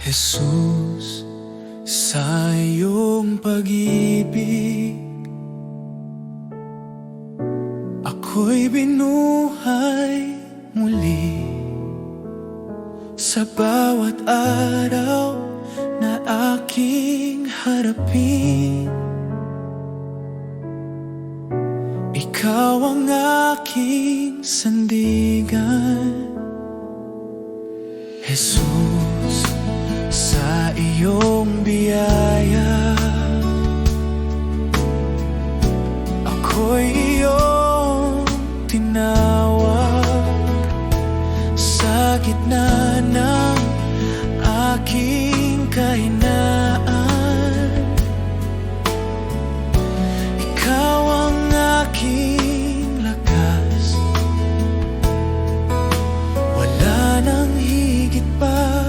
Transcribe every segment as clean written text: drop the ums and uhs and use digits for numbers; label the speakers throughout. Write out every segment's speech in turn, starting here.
Speaker 1: Jesus, sa iyong pag-ibig ako'y binuhay muli. Sa bawat araw na aking harapin, ikaw ang aking sandigan. Jesus, sa iyong biyaya ako'y iyong tinawag. Sa gitna ng aking kahinaan, ikaw ang aking lakas. Wala nang higit pa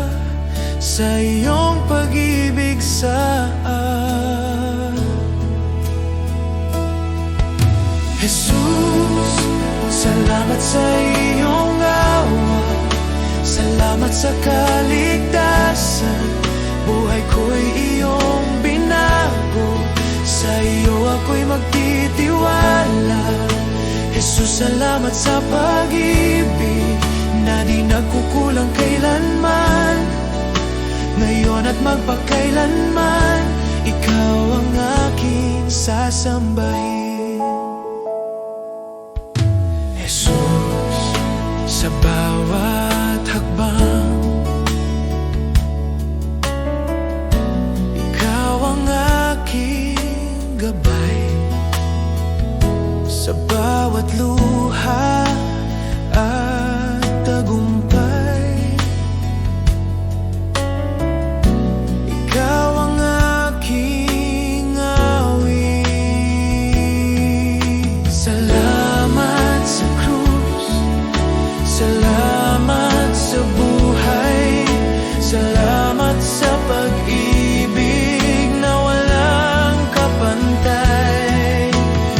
Speaker 1: sa iyong pag-ibig sa akin. Jesus, salamat sa iyong awa, salamat sa kaligtasan. Buhay ko'y iyong binago, sa iyo ako'y magtitiwala. Jesus, salamat sa pag-ibig na di nagkukulang kailanman, ngayon at magpakailanman. Ikaw ang aking sasambahin. Jesus, sa bawat hakbang ikaw ang aking gabay. Sa bawat luha at tagumpay, ikaw ang aking awit. Salamat sa krus, salamat sa buhay, salamat sa pag-ibig na walang kapantay.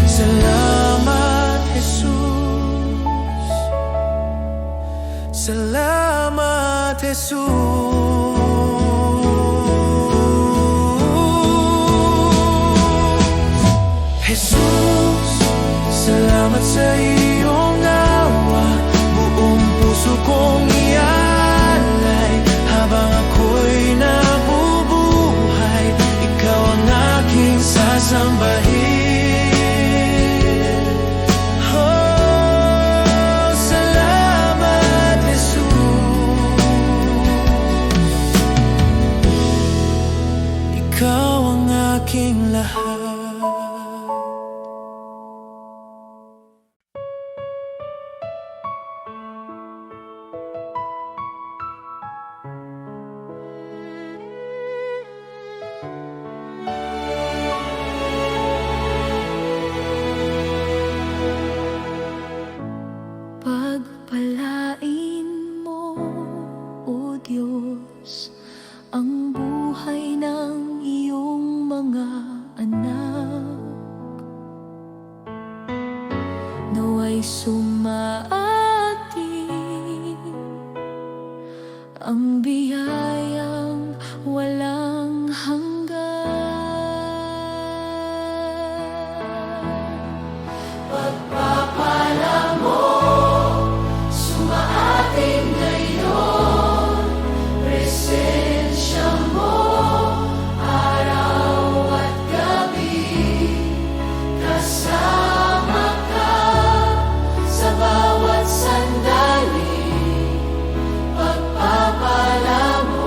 Speaker 1: Salamat, Jesus. Salamat, Jesus. Jesus, salamat sa iyong awa. Buong puso kong ialay habang ako'y nabubuhay. Ikaw ang aking sasambahin. Oh, salamat, Jesus. Ikaw ang aking lahat.
Speaker 2: Pagpalain mo, O Diyos, ang buhay ng iyong mga anak. Nawa'y sumaatin ang biyayang walang hanggan. Pagpapala mo, sumaatin ngayon, presensya mo, araw at gabi. Kasama ka sa bawat sandali, pagpapala mo.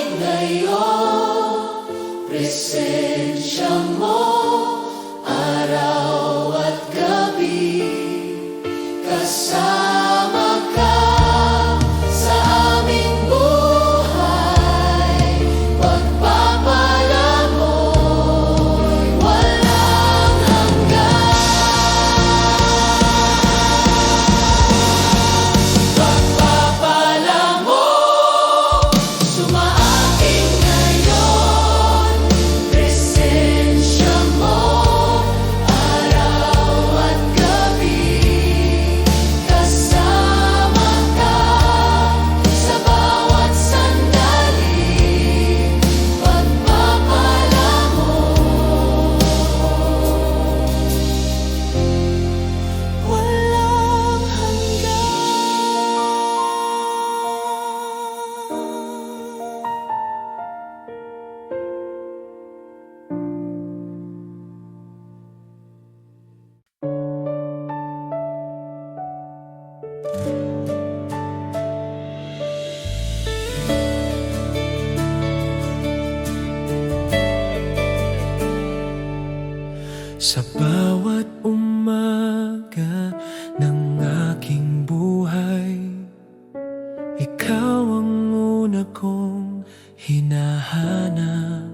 Speaker 2: amin ngayon, presensya mo, araw at gabi, kasama ka sa aming buhay, pagpapala mo'y walang hanggan. Pagpapala mo, sumaating ngayon, presensya mo, araw at gabi, kasama ka sa bawat sandali, pagpapala mo, walang hanggan.
Speaker 1: Sa bawat umaga ng aking buhay, ikaw ang una kong hinahanap.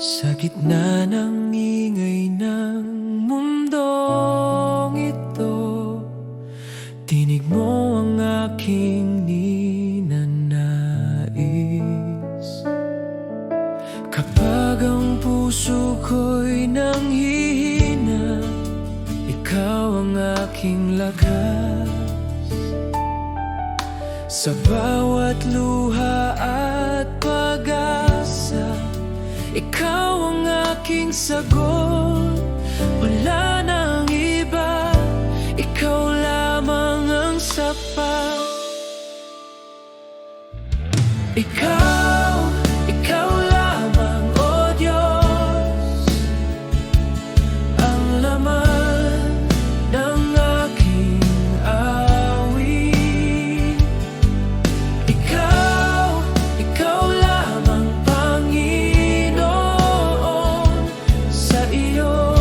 Speaker 1: Sa gitna ng ingay ng mundong ito, tinig mo ang aking ninanais. Kapag ang puso ko'y nanghihina, ikaw ang aking lakas. Sa bawat luha at pag-asa, ikaw ang aking sagot. Wala nang iba, ikaw lamang ang sapat. Ikaw lamang, O Diyos, ang laman ng aking awit. Ikaw lamang, Panginoon, sa iyo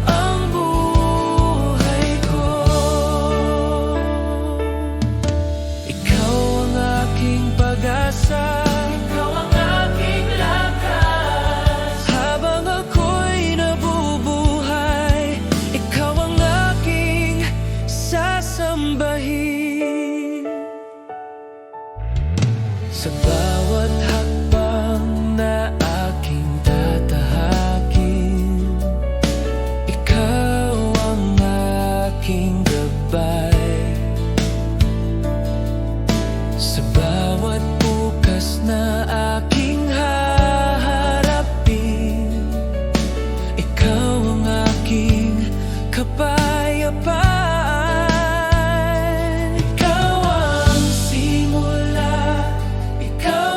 Speaker 1: ang buhay ko. Ikaw ang aking pag-asa, ikaw ang aking lakas. Habang ako'y nabubuhay, ikaw ang aking sasambahin. Sa bawat hakbang na aking tatahakin, ikaw ang aking gabay. Sa bawat bukas na aking haharapin, ikaw ang aking kapayapaan. Ikaw ang simula, ikaw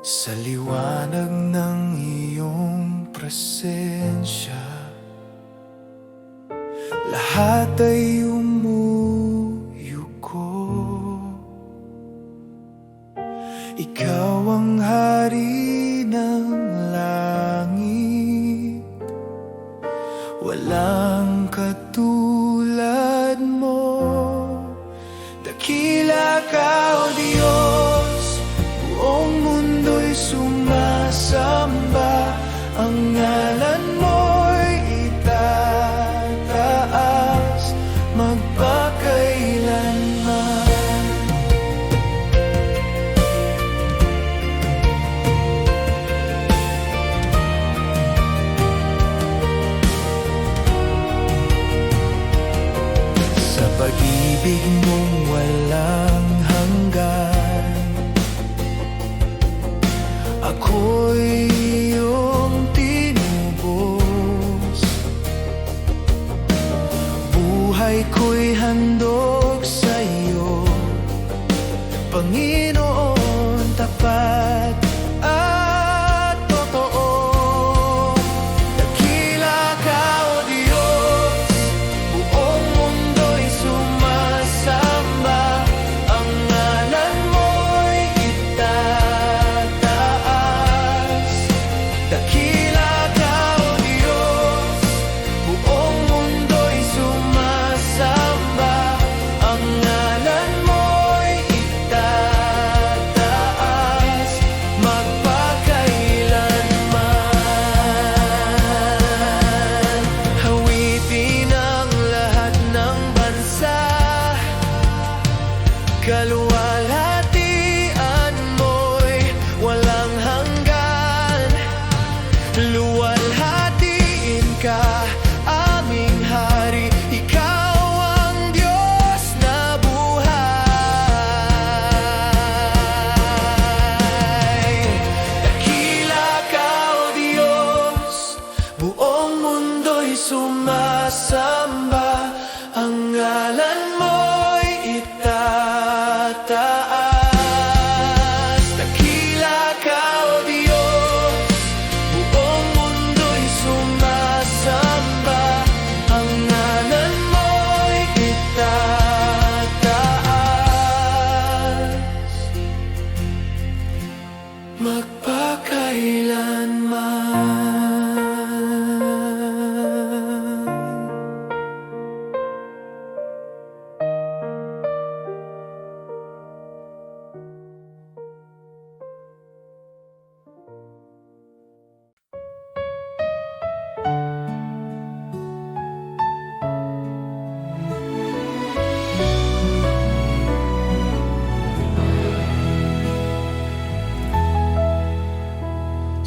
Speaker 1: Sa liwanag ng iyong presensya, lahat ay umuyuko. Ikaw ang hari ng langit, walang katulad mo. Dakila ka, O Diyos, buong mundo'y sumasamba. Ang ngalan mo'y itataas magpakailanman. Sa pag-ibig mong walang hanggan, ako'y iyong tinubos. Buhay ko'y handog sa iyo, Panginoon, tapat at totoo. Dakila ka, O Diyos, buong mundo'y sumasamba. Ang ngalan mo'y itataas. Dakila ka, O Diyos, buong mundo'y sumasamba. Ang ngalan mo'y itataas magpakailanman. Hawitin ang lahat ng bansa, kaluwalhatian mo'y walang hanggan. Luwalhatiin ka, aming hari, ikaw ang Diyos na buhay. Dakila ka, O Diyos, buong mundo'y sumasamba. Ang ngalan mo'y itataas. Dakila ka, O Diyos, buong mundo'y sumasamba. Ang ngalan mo'y itataas magpakailanman.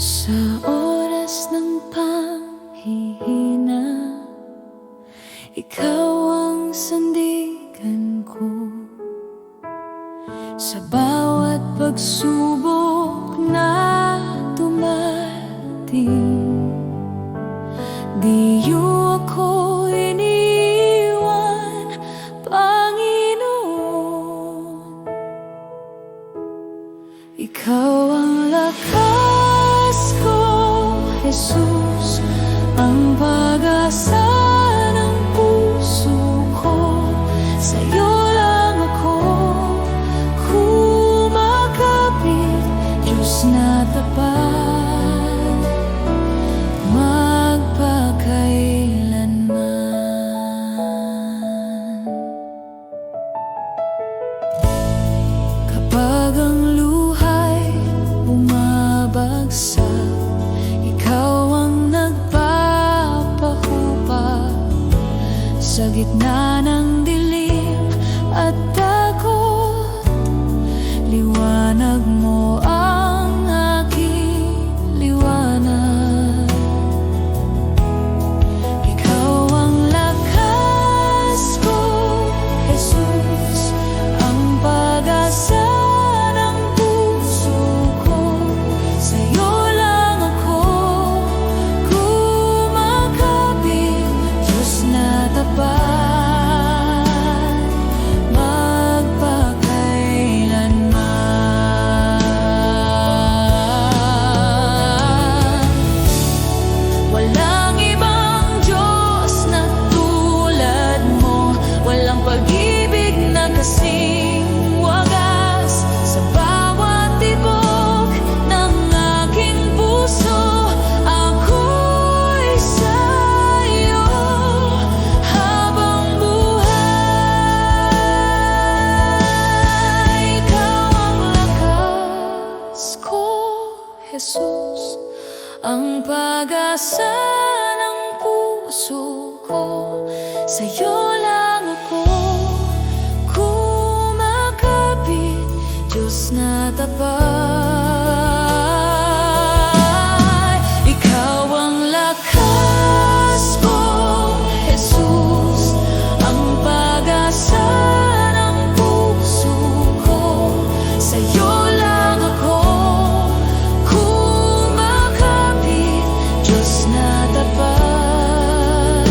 Speaker 2: Sa oras ng panghihina, ikaw ang sandigan ko. Sa bawat pagsubok na dumating, di iyo ako iniwan, Panginoon. Ikaw ang lakas ko, Jesus, ang pag-asa ng puso ko. Sa'yo lang ako kumakapit, Diyos na tapat magpakailanman. Kapag ang luhay bumabagsak, ikaw ang nagpapahupa. Sa gitna ng dilim at takot, liwanag mo ang aking liwanag. Ikaw ang lakas ko, Jesus, ang pag-asa ng puso ko. Sa'yo lang ako kumakapit, Diyos na tapat pag-asa ng puso ko. Sa'yo lang ako kumakapit, Diyos na tapat. Ikaw ang lakas ko, Jesus, ang pag-asa ng puso ko. Sa'yo lang ako kumakapit, Diyos na tapat,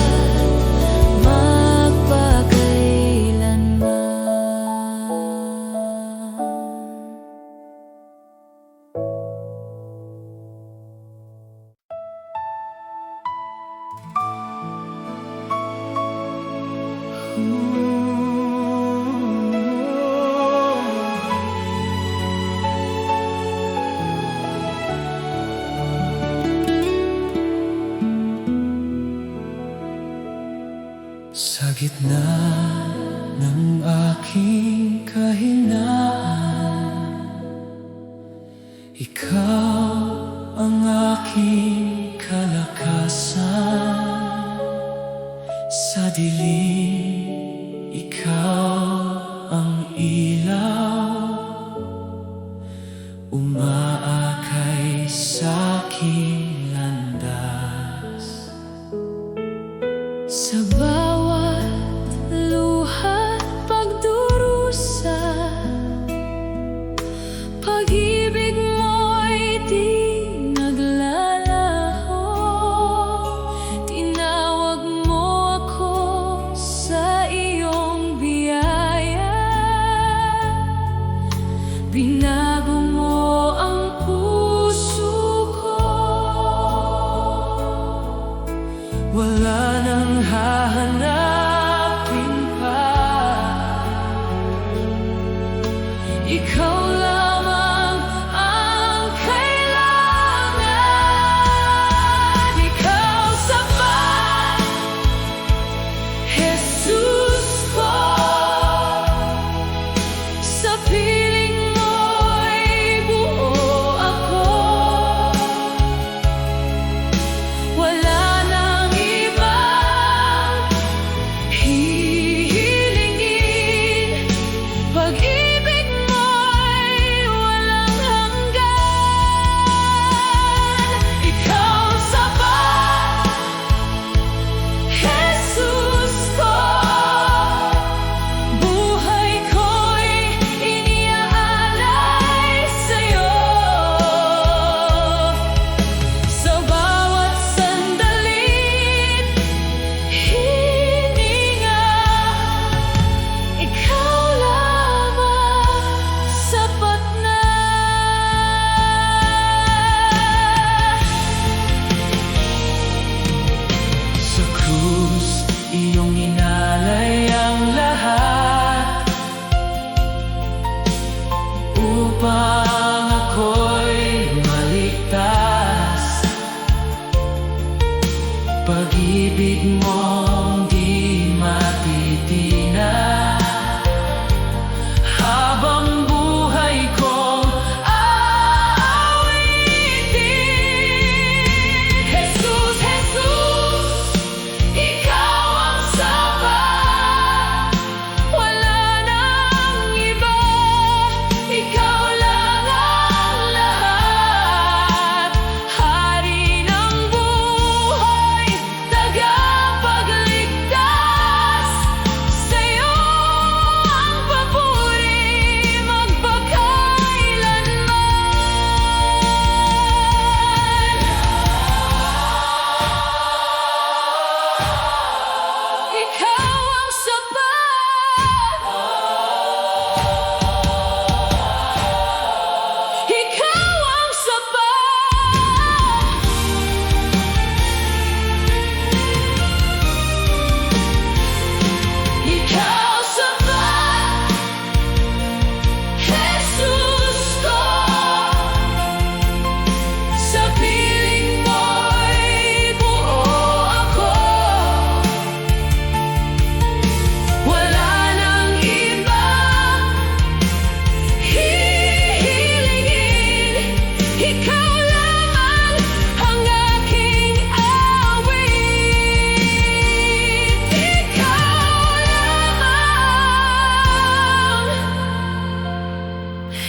Speaker 1: Sa gitna ng aking kahinaan, ikaw ang aking kalakasan. Sa dilim, ikaw ang ilaw, umaakay sa aking landas.
Speaker 2: sa bawat luha't pagdurusa, pag-ibig mo'y di naglalaho. Tinawag mo ako sa iyong biyaya, binago mo ang puso ko.
Speaker 1: Wala nang hahanapin pa,
Speaker 2: Ikaw lamang ang kailangan. Ikaw sapat, Jesus ko. Sa piling mo'y buo ako. Wala nang ibang hihilingin. Pag-ibig mo'y walang hanggan. Ikaw sapat, Jesus ko. Buhay ko'y iniaalay sa'yo. Sa bawat sandalit, hininga, ikaw lamang.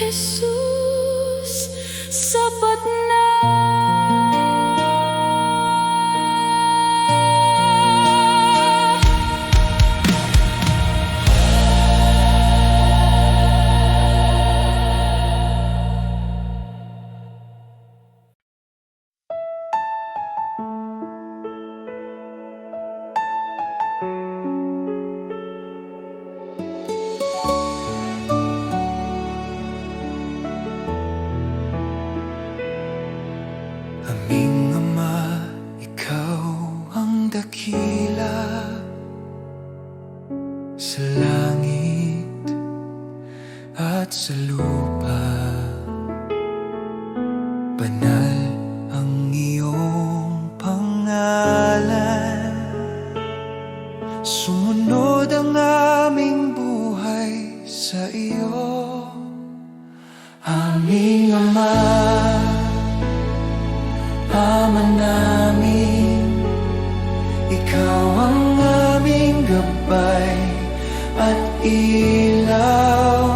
Speaker 2: Jesus, sapat na.
Speaker 1: Aming Ama, Ikaw ang dakila sa langit at sa lupa. Banal ang iyong pangalan, sumunod ang aming buhay sa iyo. Aming Ama, Ama namin, Ikaw ang aming gabay at ilaw.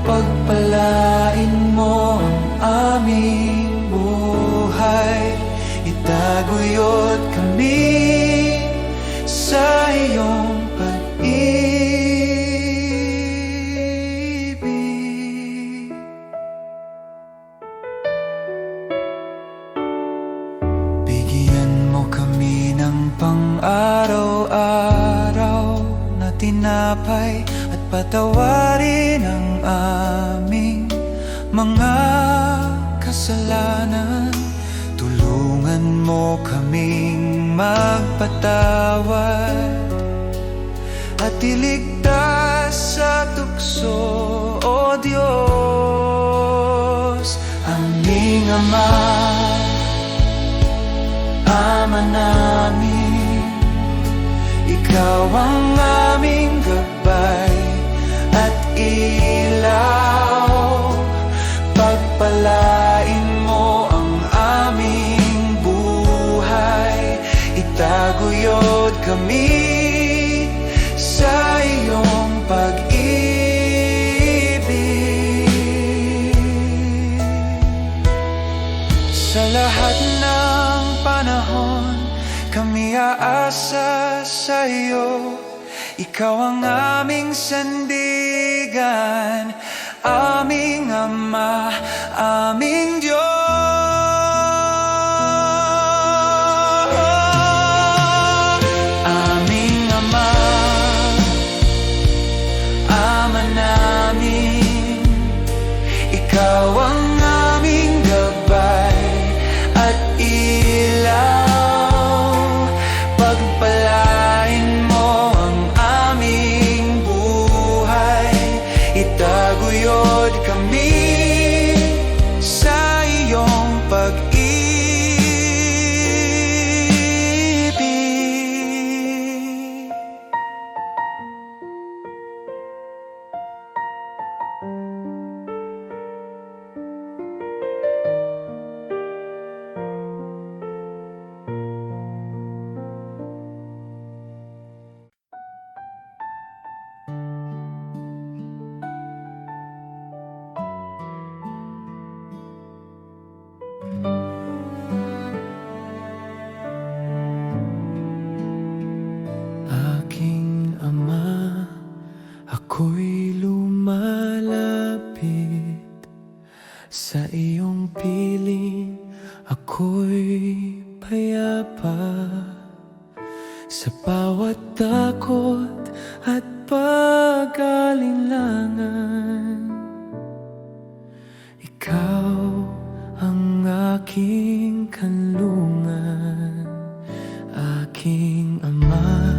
Speaker 1: Pagpalain mo ang aming buhay, itaguyod kami sa iyong pag-ibig. Bigyan mo kami ng pang-araw-araw na tinapay at patawarin ang aming mga kasalanan. Tulungan mo kaming magpatawad at iligtas sa tukso, O Diyos. Aming Ama, Ama namin, Ikaw ang aming gabay at ilaw. Pagpalain mo ang aming buhay, itaguyod kami sa iyong pag-ibig. Sa lahat ng panahon, kami aasa sa iyo. Ikaw ang aming sandigan, aming Ama, aming Diyos. Aming Ama, Ama namin, Ikaw ang aming gabay at ilaw. Pagpalain mo ang aming buhay, itaguyod kami sa iyong pag-ibig. Aking Ama, ako'y lumalapit sa iyong piling, ako'y payapa sa bawat takot at pag-alinlangan. Ikaw ang aking kanlungan, aking Ama.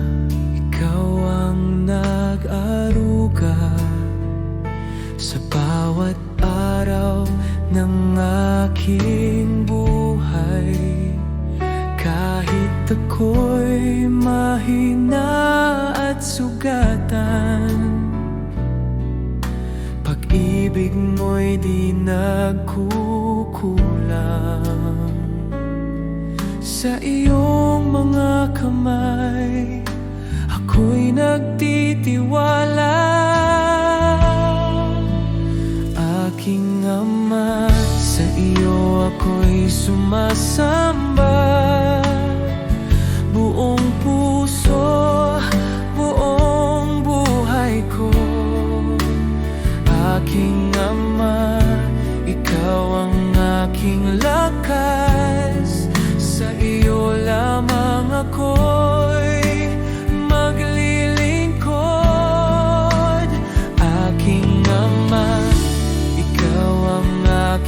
Speaker 1: Ikaw ang nag-aruga sa bawat araw ng aking buhay. Kahit ako'y mahina at sugatan, pag-ibig mo'y di nagkukulang. Sa iyong mga kamay, ako'y nagtitiwala.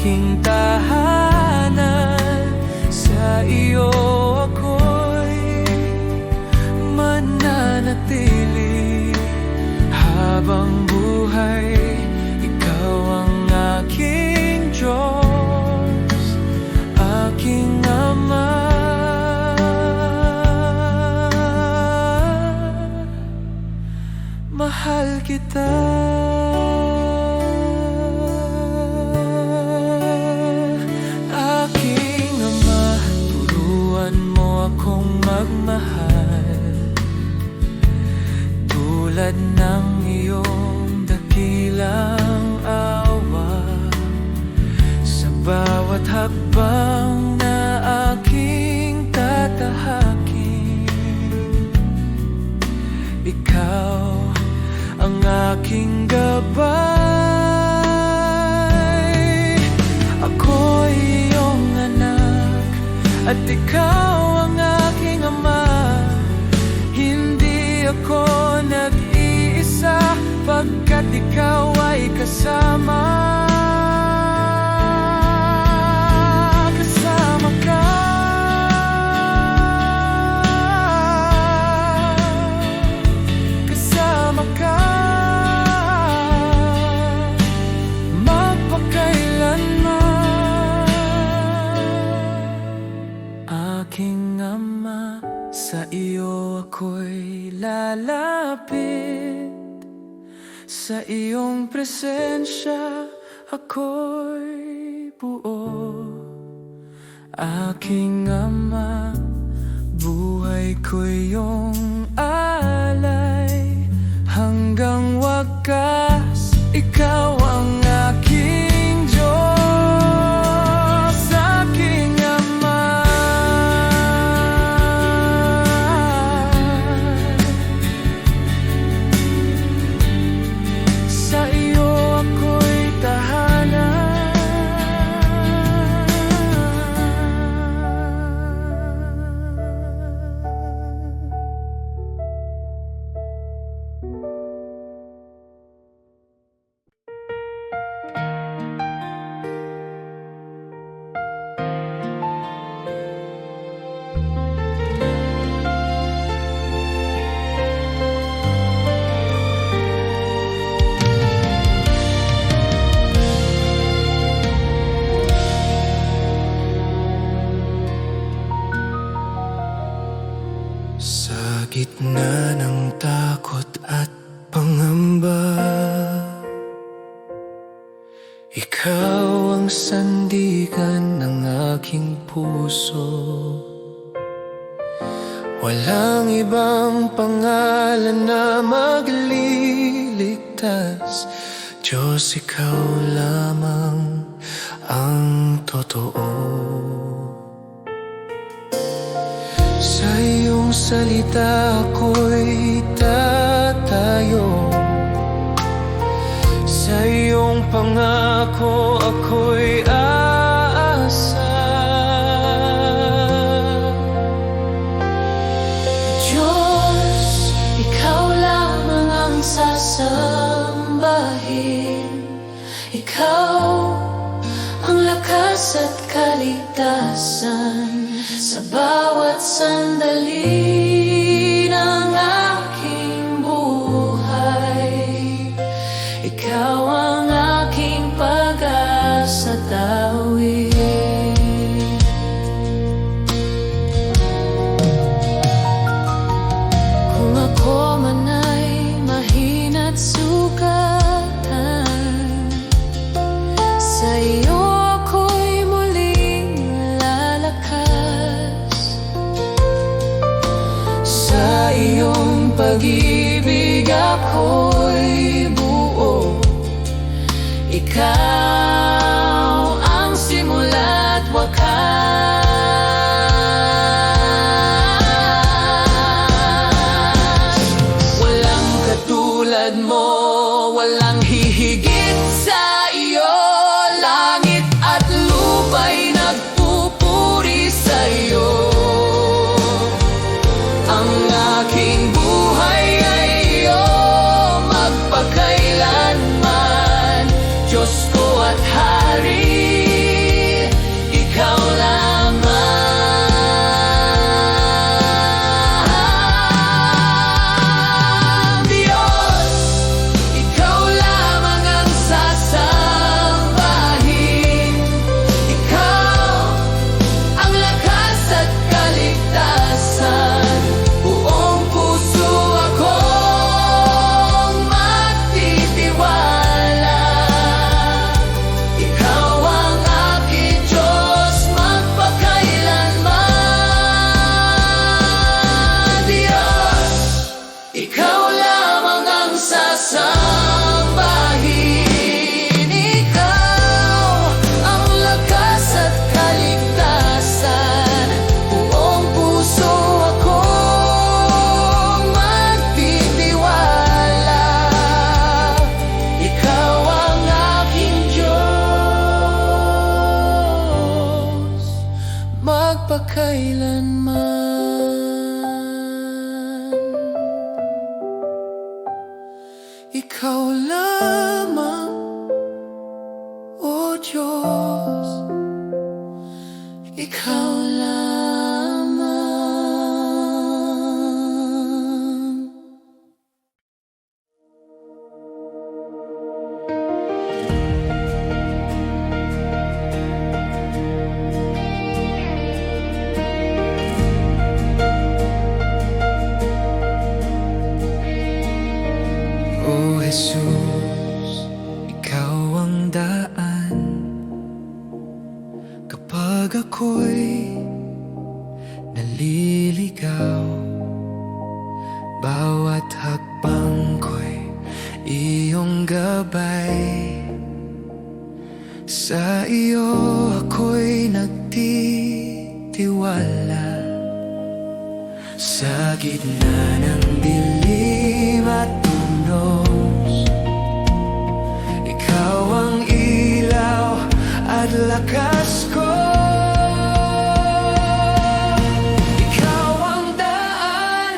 Speaker 1: aking tahanan. Sa iyo ako'y mananatili habang buhay. Ikaw ang aking Diyos, aking Ama. Mahal kita. Aking Ama, turuan mo akong magmahal tulad ng iyong dakilang awa. Sa bawat hakbang na aking tatahakin, ikaw ang aking gabay. Ako'y iyong anak at ikaw ang aking Ama. Hindi ako nag-iisa pagkat ikaw ay kasama. Kasama ka. Kasama ka. Aking Ama, sa iyo ako'y lalapit. Sa iyong presensya ako'y buo. Aking Ama, buhay ko'y iyong alay. Hanggang wakas, ikaw ang aking Diyos, aking Ama. Sa iyo ako'y tahanan. Sa gitna ng takot at pangamba, ikaw ang sandigan ng aking puso. Walang ibang pangalan na magliligtas, Diyos, ikaw lamang ang totoo. Sa iyong salita ako'y tatayo, sa iyong pangako ako'y aasa.
Speaker 2: Diyos, ikaw lamang ang sasambahin. Ikaw ang lakas at kaligtasan sa bawat sandali ng aking buhay. Ikaw ang aking pag-asa tawid. Kung ako man ay mahina't sugatan, sa iyo ako'y muling lalakas. Sa iyong pag-ibig ako'y buo. Ikaw ang simula't wakas. Walang katulad mo, walang hihigit sa iyo. Langit at lupa'y nagpupuri sa iyo. Ang aking buhay ay iyo magpakailanman, Diyos ko at Hari.
Speaker 1: magpakailanman. Ikaw lamang, O Diyos, ikaw lamang. O Jesus, ikaw ang daan kapag ako'y naliligaw. Bawat hakbang ko'y iyong gabay. Sa iyo ako'y nagtitiwala. Sa gitna ng dilim at tunos, ikaw ang ilaw at lakas ko. Ikaw ang daan,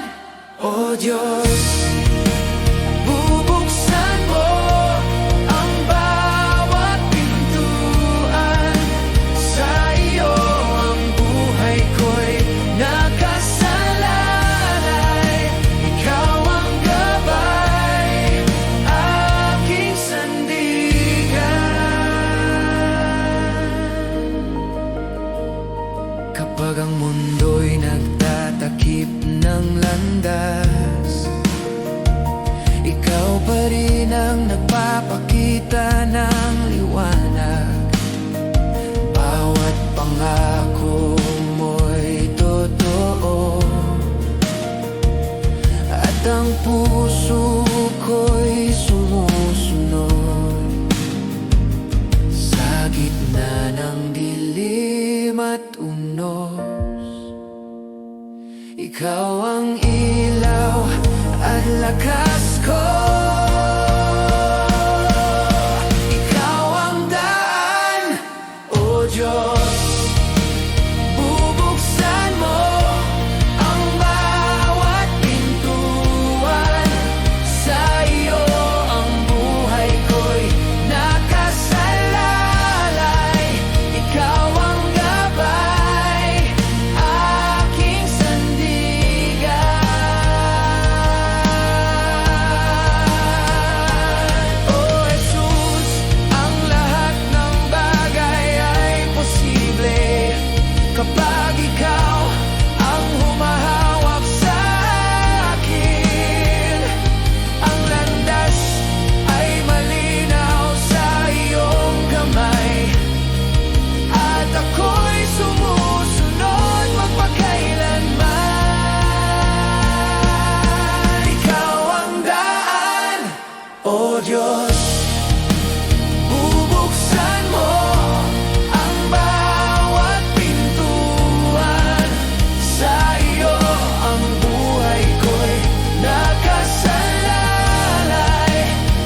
Speaker 1: O Diyos. Bubuksan mo ang bawat pintuan. Sa iyo ang buhay ko'y nakasalalay. Ikaw ang gabay, aking sandigan. Kapag ang mundo'y nagtatakip ng landas, ikaw pa rin ang nagpapakita ng liwanag. Bawat pangako mo'y totoo, at ang puso ko'y sumusunod. Sa gitna ng dilim at unos, ikaw ang ilaw at lakas ko. Ikaw ang daan, O Diyos. Bubuksan mo ang bawat pintuan. Sa iyo ang buhay ko'y nakasalalay. Ikaw ang gabay, aking sandigan. O Jesus, ang lahat ng bagay ay posible kapag ikaw ang humahawak sa akin. Ang landas ay malinaw sa iyong kamay, at ako'y sumusunod magpakailanman. Ikaw ang daan, O Diyos. Bubuksan mo ang bawat pintuan. Sa iyo ang buhay ko'y nakasalalay.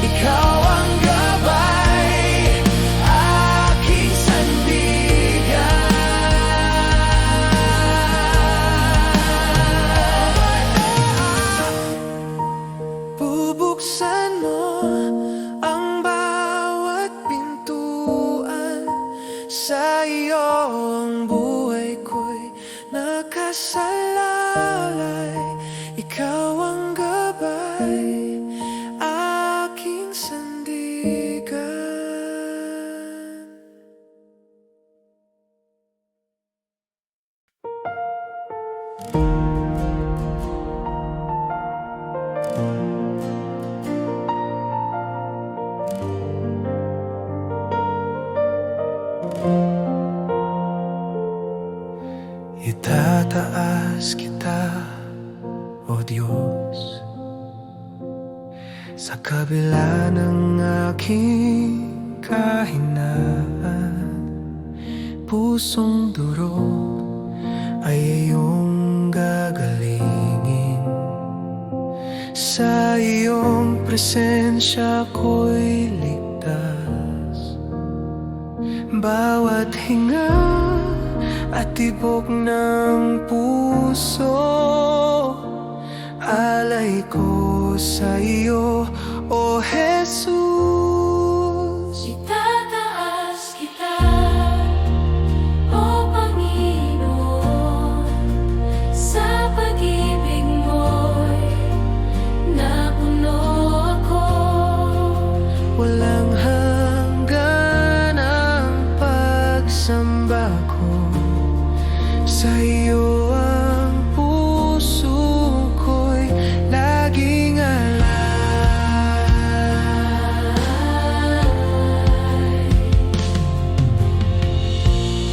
Speaker 1: Ikaw ang gabay, aking sandigan. Bubuksan mo ang bawat pintuan. Sa iyo ang buhay ko'y nakasalalay. Ikaw ang gabay, aking sandigan. Itataas kita, O Diyos, sa kabila ng aking kahinaan. Pusong durog ay iyong gagalingin. Sa iyong presensya ko'y ligtas. Bawat hinga at tibok ng puso. Alay ko sa iyo, O Jesus.
Speaker 2: Itataas kita, O Panginoon, sa pag-ibig mo'y napuno ako.
Speaker 1: Walang hanggan ang pagsamba ko sa iyo, ang puso ko'y laging alay.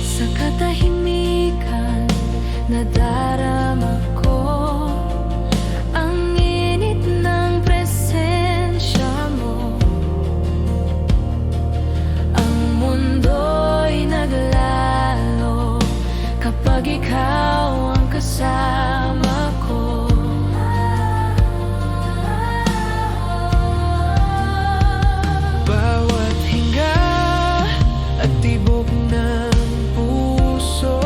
Speaker 2: Sa katahimikan nadarama ko ang init ng presensya mo. Ang mundo'y naglalo kapag ikaw ang kasama ko.
Speaker 1: Bawat hinga at tibok ng puso,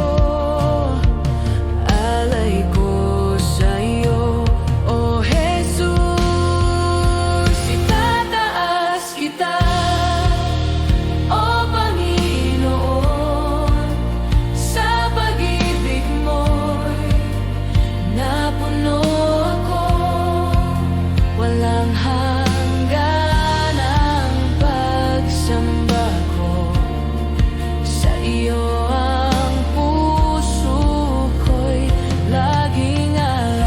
Speaker 1: alay ko sa iyo, O Jesus.
Speaker 2: Itataas kita, O Panginoon, sa pag-ibig mo'y napuno ako. Walang hanggan ang pagsamba ko sa iyo, ang puso ko'y laging alay.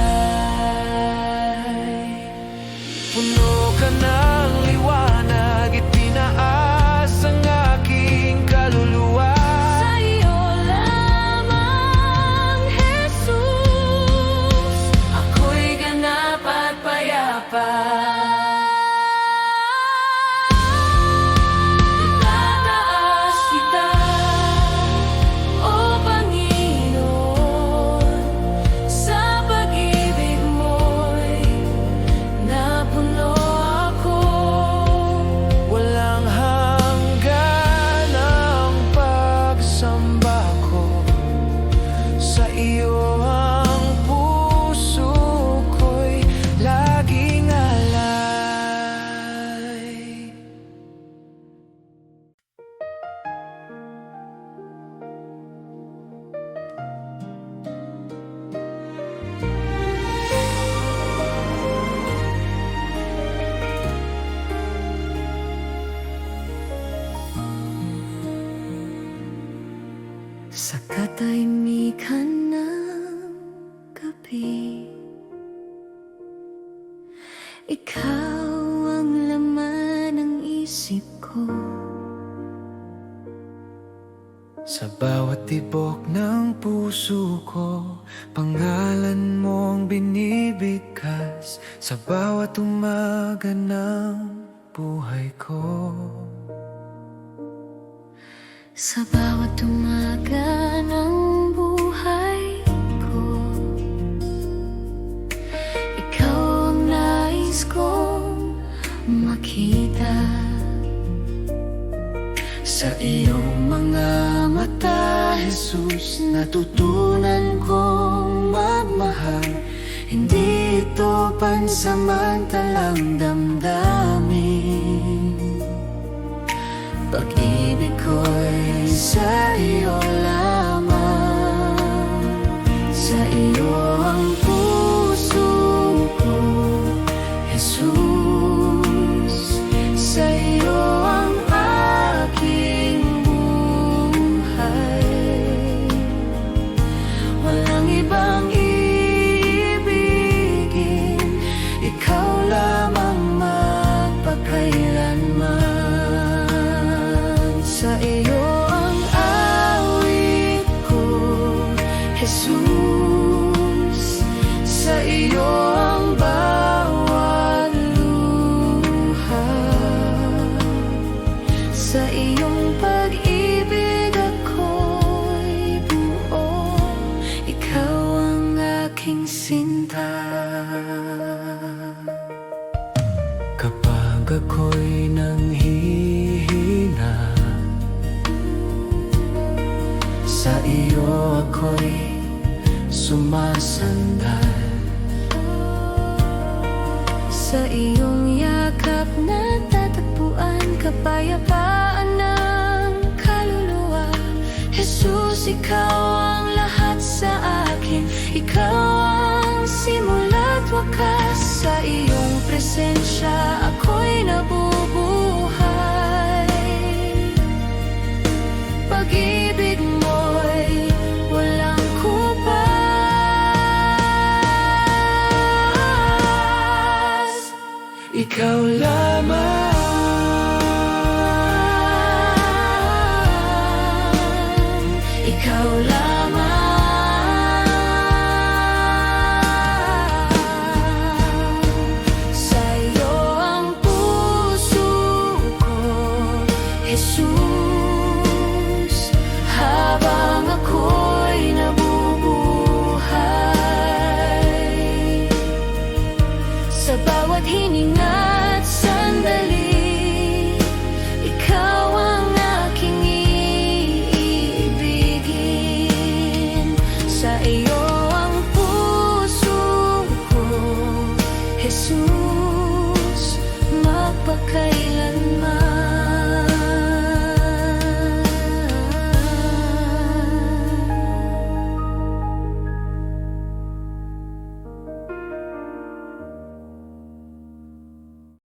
Speaker 1: Puno ka ng liwanag, itinaas ang aking kaluluwa.
Speaker 2: Sa iyo lamang, Jesus, ako'y ganap at payapa. Itataas kita, O Panginoon, sa pag-ibig mo'y napuno ako.
Speaker 1: Walang hanggan ang pagsamba ko sa iyo, ang puso ko'y laging alay.
Speaker 2: Sa katahimikan ng gabi, ikaw ang laman ng isip ko.
Speaker 1: Sa bawat tibok ng puso ko, pangalan mong binibigkas. Sa bawat umaga ng buhay ko,
Speaker 2: Sa bawat umaga ng buhay ko, ikaw ang nais kong makita.
Speaker 1: sa iyong mga mata, Jesus, natutunan kong magmahal. Hindi ito pansamantalang damdamin. Pag-ibig ko'y sa iyo lamang. Sa iyo ang puso ko, Jesus. Sa iyo ang aking buhay. Walang ibang iibigin, ikaw lamang magpakailanman. Sa iyo ang awit ko, Jesus. Sa iyo ang bawat luha. Sa iyong pag-ibig ako'y buo. Ikaw ang aking sinta. Kapag ako'y nanghihina, sa iyo sumasandal.
Speaker 2: Sa iyong yakap natatagpuan kapayapaan ng kaluluwa. Jesus, ikaw ang lahat sa akin. Ikaw ang simula't wakas. Sa iyong presensya ako'y nabubuhay. Pag-ibig mo'y walang kupas.
Speaker 1: Ikaw lamang,
Speaker 2: Ikaw lamang. Sa iyo ang puso ko, Jesus.